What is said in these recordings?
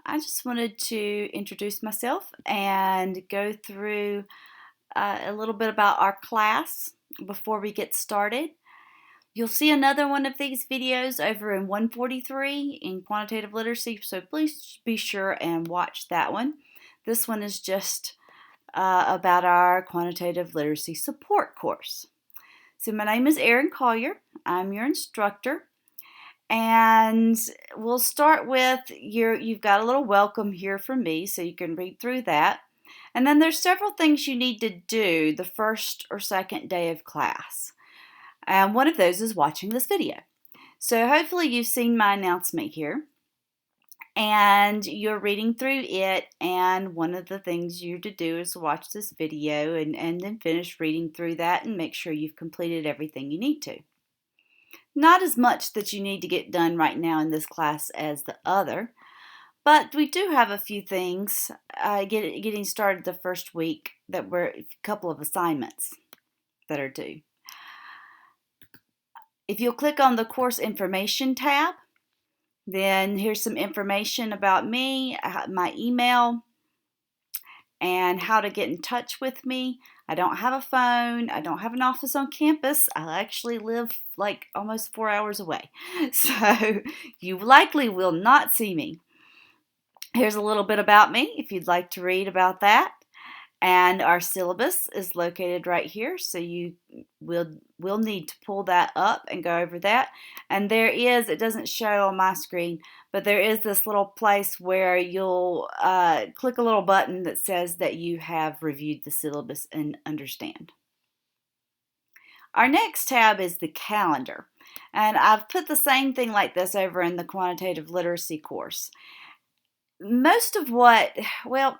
I just wanted to introduce myself and go through a little bit about our class before we get started. You'll see another one of these videos over in 143 in quantitative literacy, so please be sure and watch that one. This one is just about our quantitative literacy support course. So my name is Erin Collier. I'm your instructor. And we'll start with you've got a little welcome here from me, so you can read through that. And then there's several things you need to do the first or second day of class. And one of those is watching this video. So hopefully you've seen my announcement here. And you're reading through it, and one of the things you're to do is watch this video and then finish reading through that and make sure you've completed everything you need to. Not as much that you need to get done right now in this class as the other, but we do have a few things getting started the first week that were a couple of assignments that are due. If you'll click on the course information tab, then here's some information about me, my email, and how to get in touch with me. I don't have a phone. I don't have an office on campus. I actually live like almost 4 hours away. So you likely will not see me. Here's a little bit about me if you'd like to read about that. And our syllabus is located right here, so you will need to pull that up and go over that. And there is, it doesn't show on my screen, but there is this little place where you'll click a little button that says that you have reviewed the syllabus and understand. Our next tab is the calendar. And I've put the same thing like this over in the quantitative literacy course. Most of what, well,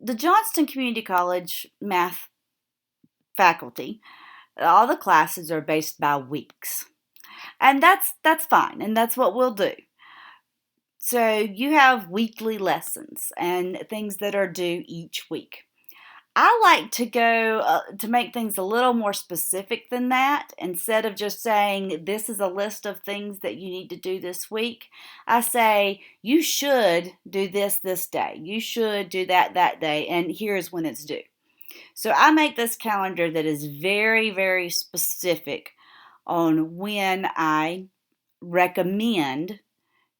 the Johnston Community College math faculty, all the classes are based by weeks. And that's fine, and that's what we'll do. So you have weekly lessons and things that are due each week. I like to go to make things a little more specific than that. Instead of just saying this is a list of things that you need to do this week, I say you should do this day. You should do that day, and here's when it's due. So I make this calendar that is very, very specific on when I recommend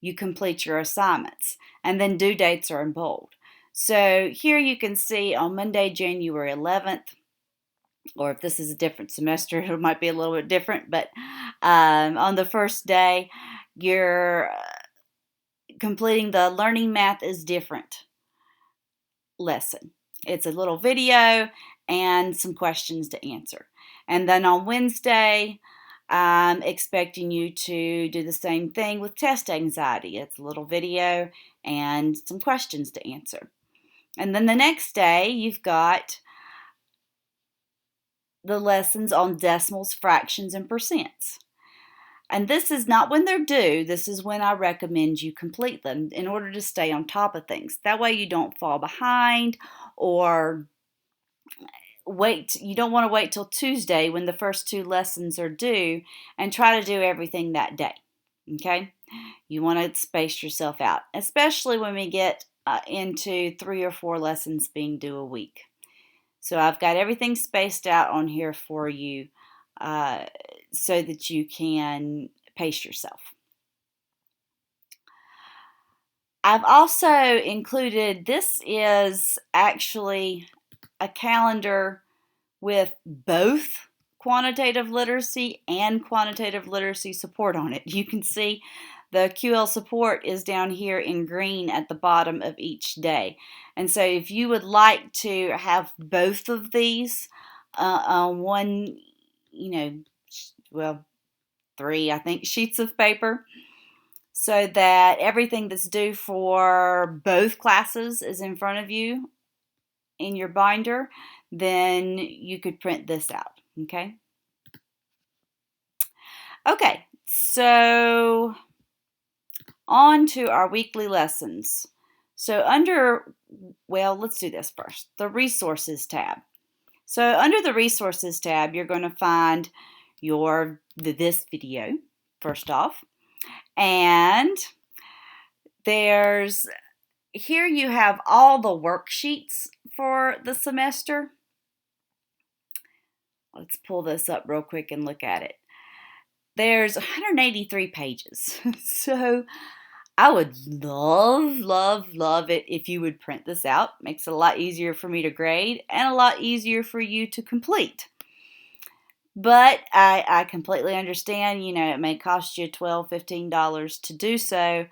you complete your assignments, and then due dates are in bold. So here you can see on Monday, January 11th, or if this is a different semester, it might be a little bit different, but on the first day, you're completing the Learning Math is Different lesson. It's a little video and some questions to answer. And then on Wednesday, I'm expecting you to do the same thing with test anxiety. It's a little video and some questions to answer. And then the next day, you've got the lessons on decimals, fractions, and percents. And this is not when they're due. This is when I recommend you complete them in order to stay on top of things. That way you don't fall behind or you don't want to wait till Tuesday when the first two lessons are due and try to do everything that day. Okay? You want to space yourself out, especially when we get into 3 or 4 lessons being due a week. So I've got everything spaced out on here for you so that you can pace yourself. I've also included, this is actually a calendar with both quantitative literacy and quantitative literacy support on it. You can see the QL support is down here in green at the bottom of each day. And so if you would like to have both of these on one, 3, I think, sheets of paper, so that everything that's due for both classes is in front of you in your binder, then you could print this out, okay? Okay, so on to our weekly lessons. So let's do this first, the Resources tab. So under the Resources tab, you're going to find this video, first off, and Here you have all the worksheets for the semester. Let's pull this up real quick and look at it. There's 183 pages. So I would love it if you would print this out. Makes it a lot easier for me to grade and a lot easier for you to complete. But I completely understand, it may cost you $12, $15 to do so.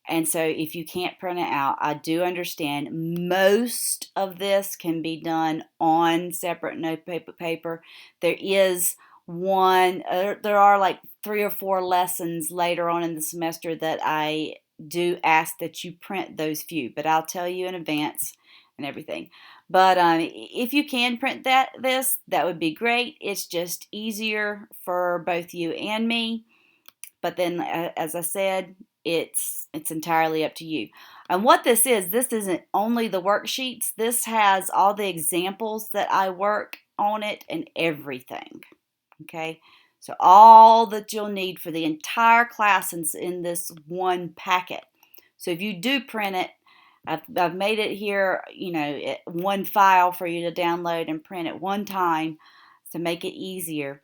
And so if you can't print it out, I do understand most of this can be done on separate note paper. There are like 3 or 4 lessons later on in the semester that I do ask that you print those few, but I'll tell you in advance and everything. But if you can print that would be great. It's just easier for both you and me. But then, as I said, it's entirely up to you. And what this isn't only the worksheets. This has all the examples that I work on it and everything. Okay, so all that you'll need for the entire class is in this one packet. So if you do print it, I've made it here, one file for you to download and print at one time to make it easier.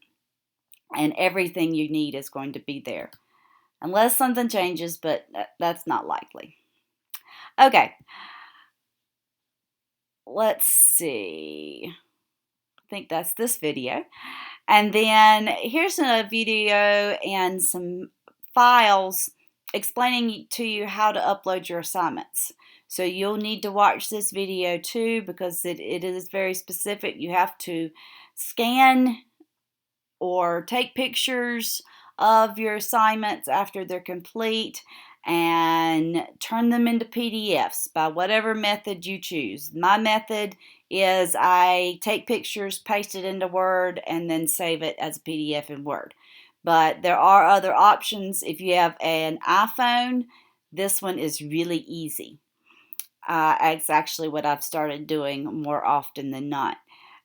And everything you need is going to be there. Unless something changes, but that's not likely. Okay. Let's see. I think that's this video. And then here's a video and some files explaining to you how to upload your assignments. So you'll need to watch this video too because it is very specific. You have to scan or take pictures of your assignments after they're complete and turn them into PDFs by whatever method you choose. My method is I take pictures, paste it into Word, and then save it as a PDF in Word. But there are other options. If you have an iPhone, this one is really easy. It's actually what I've started doing more often than not.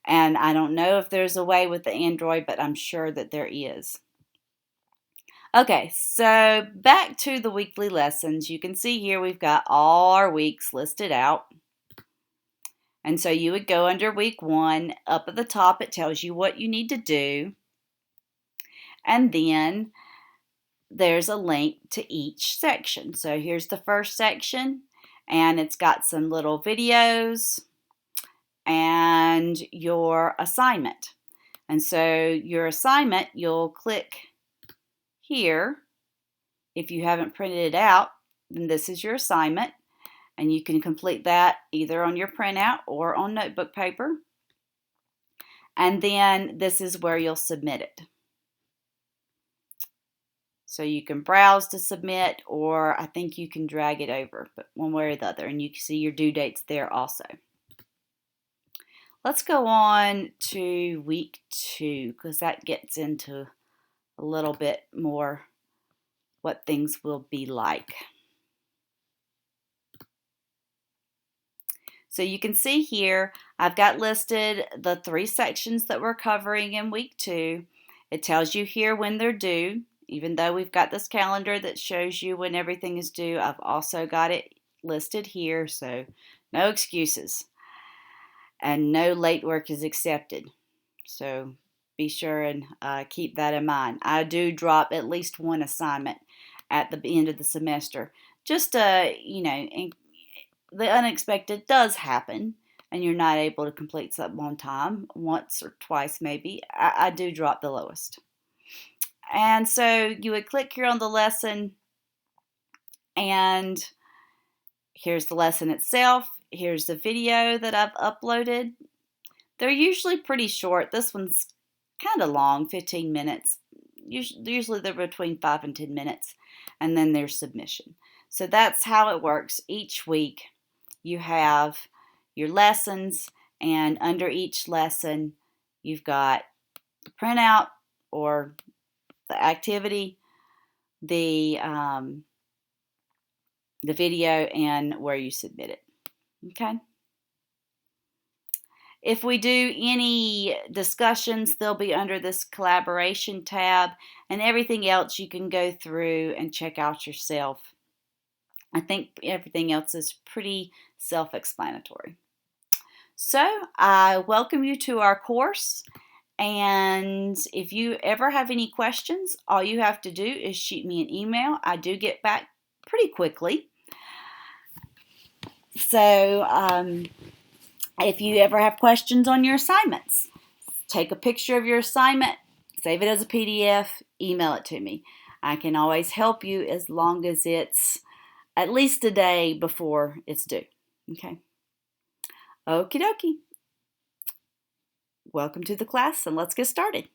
And I don't know if there's a way with the Android, but I'm sure that there is. Okay, so back to the weekly lessons. You can see here we've got all our weeks listed out. And so you would go under week 1. Up at the top, it tells you what you need to do. And then there's a link to each section. So here's the first section, and it's got some little videos and your assignment. And so your assignment, you'll click here. If you haven't printed it out, then this is your assignment, and you can complete that either on your printout or on notebook paper. And then this is where you'll submit it. So you can browse to submit, or I think you can drag it over, but one way or the other, and you can see your due dates there also. Let's go on to week 2 because that gets into a little bit more what things will be like. So you can see here, I've got listed the 3 sections that we're covering in week 2. It tells you here when they're due. Even though we've got this calendar that shows you when everything is due, I've also got it listed here, so no excuses. And no late work is accepted. So be sure and keep that in mind. I do drop at least one assignment at the end of the semester. Just, the unexpected does happen, and you're not able to complete something on time, once or twice maybe. I do drop the lowest. And so you would click here on the lesson, and here's the lesson itself. Here's the video that I've uploaded. They're usually pretty short. This one's kind of long, 15 minutes. Usually they're between 5 and 10 minutes. And then there's submission. So that's how it works. Each week you have your lessons, and under each lesson you've got the printout or the activity, the video, and where you submit it. Okay. If we do any discussions, they'll be under this collaboration tab, and everything else you can go through and check out yourself I think everything else is pretty self-explanatory. So I welcome you to our course, and if you ever have any questions, all you have to do is shoot me an email. I do get back pretty quickly. So if you ever have questions on your assignments, take a picture of your assignment, save it as a PDF, email it to me. I can always help you as long as it's at least a day before it's due. Okay. Okie dokie. Welcome to the class, and let's get started.